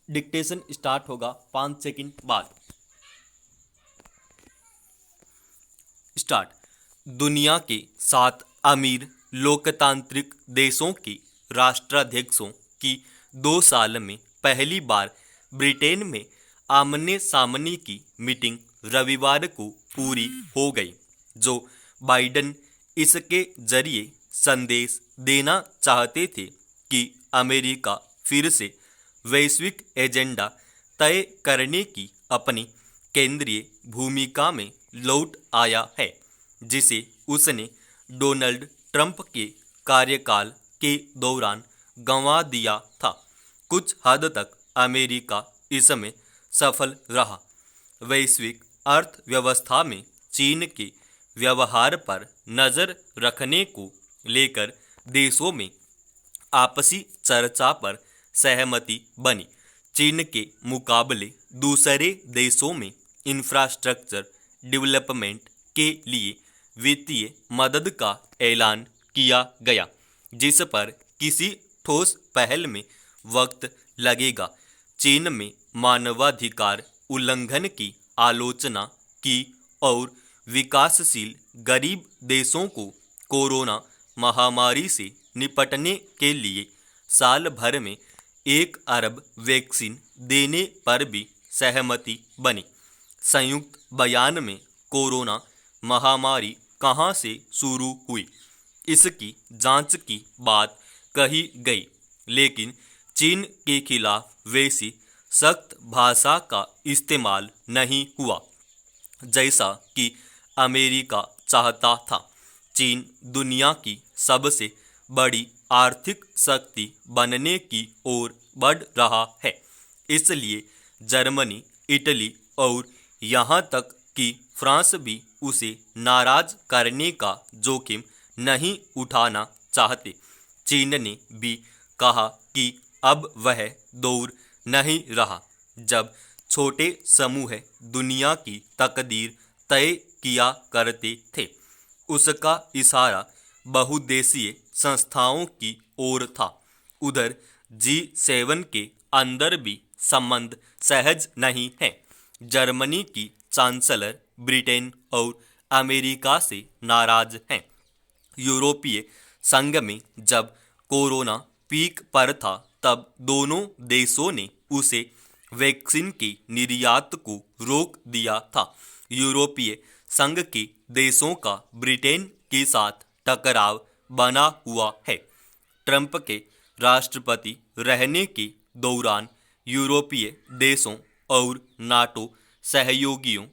Dictation start होगा 5 second बाद। Start. दुनिया के 7 अमीर लोकतांत्रिक देशों के राष्ट्राध्यक्षों की 2 साल में पहली बार ब्रिटेन में आमने सामने की मीटिंग रविवार को पूरी हो गई, जो बाइडेन इसके जरिए संदेश देना चाहते थे कि अमेरिका फिर से वैश्विक एजेंडा तय करने की अपनी केंद्रीय भूमिका में लौट आया है, जिसे उसने डोनाल्ड ट्रंप के कार्यकाल के दौरान गंवा दिया था। कुछ हद तक अमेरिका इसमें सफल रहा। वैश्विक अर्थव्यवस्था में चीन के व्यवहार पर नजर रखने को लेकर देशों में आपसी चर्चा पर सहमति बनी। चीन के मुकाबले दूसरे देशों में इंफ्रास्ट्रक्चर डेवलपमेंट के लिए वित्तीय मदद का ऐलान किया गया, जिस पर किसी ठोस पहल में वक्त लगेगा। चीन में मानवाधिकार उल्लंघन की आलोचना की और विकासशील गरीब देशों को कोरोना महामारी से निपटने के लिए साल भर में 1 अरब वैक्सीन देने पर भी सहमति बनी। संयुक्त बयान में कोरोना महामारी कहां से शुरू हुई, इसकी जांच की बात कही गई, लेकिन चीन के खिलाफ वैसी सख्त भाषा का इस्तेमाल नहीं हुआ जैसा कि अमेरिका चाहता था। चीन दुनिया की सबसे बड़ी आर्थिक शक्ति बनने की ओर बढ़ रहा है, इसलिए जर्मनी, इटली और यहाँ तक कि फ्रांस भी उसे नाराज करने का जोखिम नहीं उठाना चाहते। चीन ने भी कहा कि अब वह दौर नहीं रहा जब छोटे समूह दुनिया की तकदीर तय किया करते थे। उसका इशारा बहुदेशीय संस्थाओं की ओर था। उधर G7 के अंदर भी संबंध सहज नहीं है। जर्मनी की चांसलर ब्रिटेन और अमेरिका से नाराज हैं। यूरोपीय संघ में जब कोरोना पीक पर था, तब दोनों देशों ने उसे वैक्सीन के निर्यात को रोक दिया था। यूरोपीय संघ के देशों का ब्रिटेन के साथ टकराव बना हुआ है। ट्रंप के राष्ट्रपति रहने के दौरान यूरोपीय देशों और नाटो सहयोगियों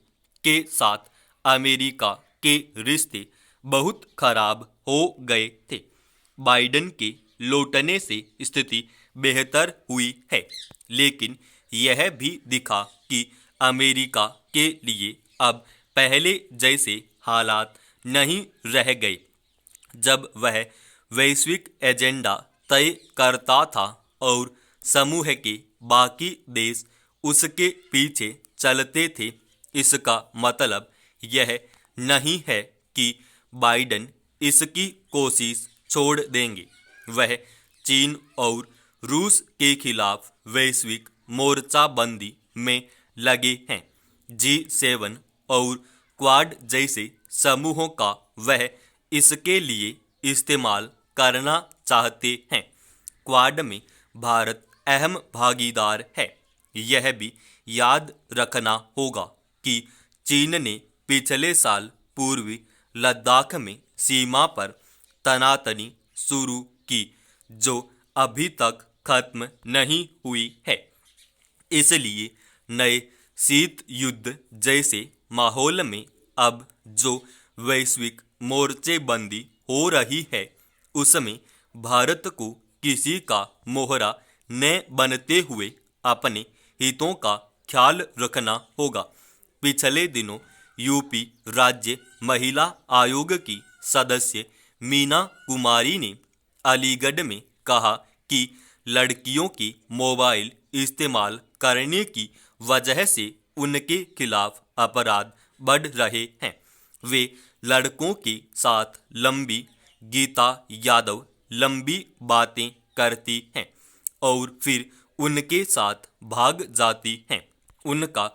के साथ अमेरिका के रिश्ते बहुत खराब हो गए थे। बाइडेन के लौटने से स्थिति बेहतर हुई है, लेकिन यह भी दिखा कि अमेरिका के लिए अब पहले जैसे हालात नहीं रह गए। जब वह वैश्विक एजेंडा तय करता था और समूह के बाकी देश उसके पीछे चलते थे, इसका मतलब यह नहीं है कि बाइडेन इसकी कोशिश छोड़ देंगे। वह चीन और रूस के खिलाफ वैश्विक मोर्चाबंदी में लगे हैं। G7 और क्वाड जैसे समूहों का वह इसके लिए इस्तेमाल करना चाहते हैं। क्वाड में भारत अहम भागीदार है। यह भी याद रखना होगा कि चीन ने पिछले साल पूर्वी लद्दाख में सीमा पर तनातनी शुरू की, जो अभी तक खत्म नहीं हुई है। इसलिए नए शीत युद्ध जैसे माहौल में अब जो वैश्विक मोर्चेबंदी हो रही है, उसमें भारत को किसी का मोहरा न बनते हुए अपने हितों का ख्याल रखना होगा। पिछले दिनों यूपी राज्य महिला आयोग की सदस्य मीना कुमारी ने अलीगढ़ में कहा कि लड़कियों की मोबाइल इस्तेमाल करने की वजह से उनके खिलाफ अपराध बढ़ रहे हैं। वे लड़कों के साथ गीता यादव लंबी बातें करती हैं और फिर उनके साथ भाग जाती हैं। उनका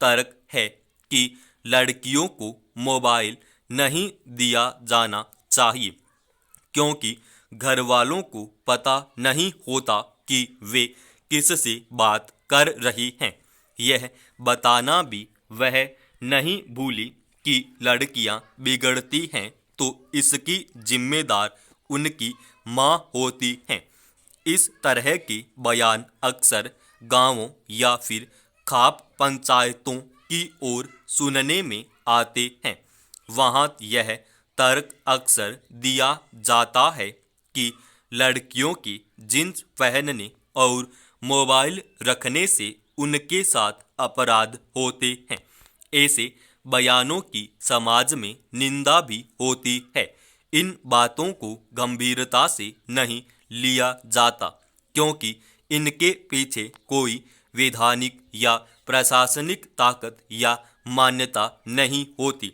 तर्क है कि लड़कियों को मोबाइल नहीं दिया जाना चाहिए क्योंकि घर वालों को पता नहीं होता कि वे किससे बात कर रही हैं। यह बताना भी वह नहीं भूली कि लड़कियां बिगड़ती हैं तो इसकी जिम्मेदार उनकी माँ होती हैं। इस तरह के बयान अक्सर गांवों या फिर खाप पंचायतों की ओर सुनने में आते हैं। वहाँ यह तर्क अक्सर दिया जाता है कि लड़कियों की जींस पहनने और मोबाइल रखने से उनके साथ अपराध होते हैं। ऐसे बयानों की समाज में निंदा भी होती है। इन बातों को गंभीरता से नहीं लिया जाता क्योंकि इनके पीछे कोई वैधानिक या प्रशासनिक ताकत या मान्यता नहीं होती।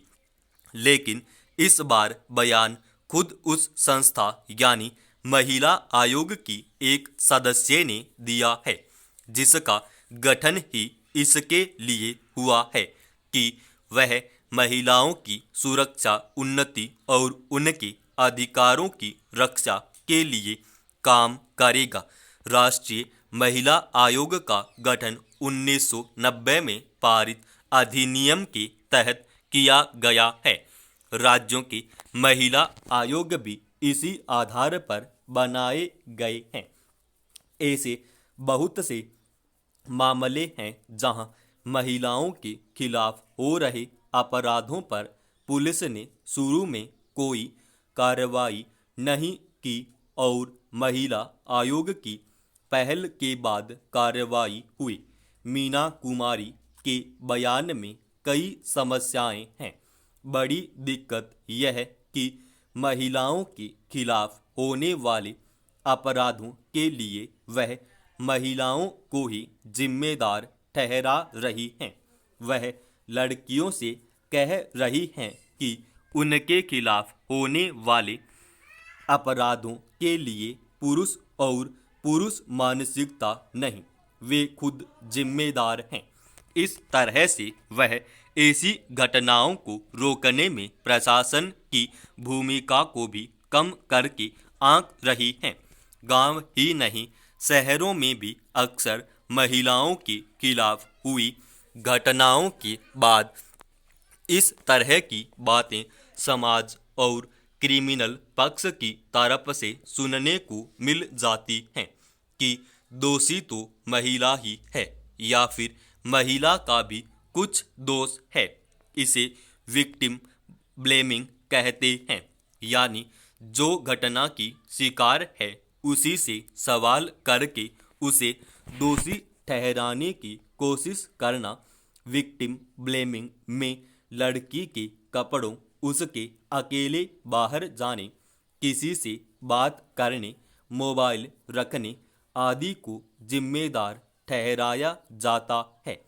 लेकिन इस बार बयान खुद उस संस्था यानी महिला आयोग की एक सदस्य ने दिया है जिसका गठन ही इसके लिए हुआ है कि वह महिलाओं की सुरक्षा, उन्नति और उनके अधिकारों की रक्षा के लिए काम करेगा। राष्ट्रीय महिला आयोग का गठन 1990 में पारित अधिनियम के तहत किया गया है। राज्यों के महिला आयोग भी इसी आधार पर बनाए गए हैं। ऐसे बहुत से मामले हैं जहां महिलाओं के खिलाफ हो रहे अपराधों पर पुलिस ने शुरू में कोई कार्रवाई नहीं की और महिला आयोग की पहल के बाद कार्रवाई हुई। मीना कुमारी के बयान में कई समस्याएं हैं। बड़ी दिक्कत यह कि महिलाओं के खिलाफ होने वाले अपराधों के लिए वह महिलाओं को ही जिम्मेदार ठहरा रही हैं। वह लड़कियों से कह रही हैं कि उनके खिलाफ होने वाले अपराधों के लिए पुरुष और पुरुष मानसिकता नहीं, वे खुद जिम्मेदार हैं। इस तरह से वह ऐसी घटनाओं को रोकने में प्रशासन की भूमिका को भी कम करके आंक रही हैं। गांव ही नहीं, शहरों में भी अक्सर महिलाओं के खिलाफ हुई घटनाओं के बाद इस तरह की बातें समाज और क्रिमिनल पक्ष की तरफ से सुनने को मिल जाती हैं कि दोषी तो महिला ही है या फिर महिला का भी कुछ दोष है। इसे विक्टिम ब्लेमिंग कहते हैं, यानी जो घटना की शिकार है उसी से सवाल करके उसे दोषी ठहराने की कोशिश करना। विक्टिम ब्लेमिंग में लड़की के कपड़ों, उसके अकेले बाहर जाने, किसी से बात करने, मोबाइल रखने आदि को जिम्मेदार ठहराया जाता है।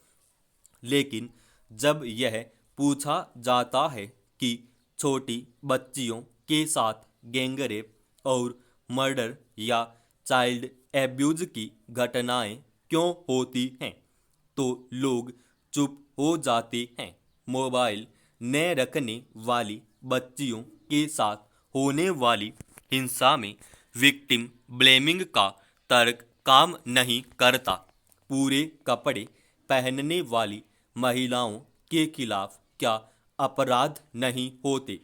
लेकिन जब यह पूछा जाता है कि छोटी बच्चियों के साथ गैंगरेप और मर्डर या चाइल्ड एब्यूज की घटनाएं क्यों होती हैं, तो लोग चुप हो जाते हैं। मोबाइल न रखने वाली बच्चियों के साथ होने वाली हिंसा में विक्टिम ब्लेमिंग का तर्क काम नहीं करता। पूरे कपड़े पहनने वाली महिलाओं के खिलाफ क्या अपराध नहीं होते?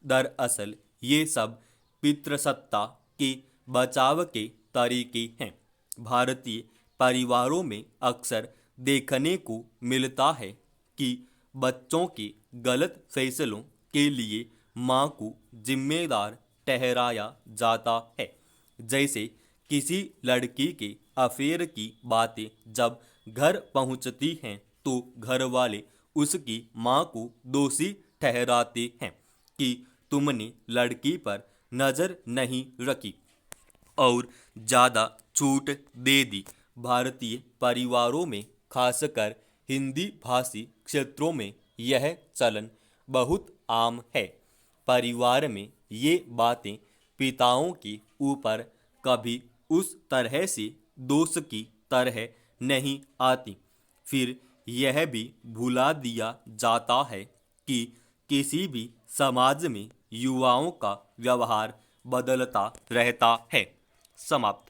दरअसल ये सब पितृसत्ता के बचाव के तरीके हैं। भारतीय परिवारों में अक्सर देखने को मिलता है कि बच्चों के गलत फैसलों के लिए माँ को जिम्मेदार ठहराया जाता है। जैसे किसी लड़की के अफेयर की बातें जब घर पहुंचती हैं तो घर वाले उसकी माँ को दोषी ठहराते हैं कि तुमने लड़की पर नज़र नहीं रखी और ज़्यादा छूट दे दी। भारतीय परिवारों में, खासकर हिंदी भाषी क्षेत्रों में यह चलन बहुत आम है। परिवार में ये बातें पिताओं के ऊपर कभी उस तरह से दोष की तरह नहीं आती। फिर यह भी भुला दिया जाता है कि किसी भी समाज में युवाओं का व्यवहार बदलता रहता है। समाप्त।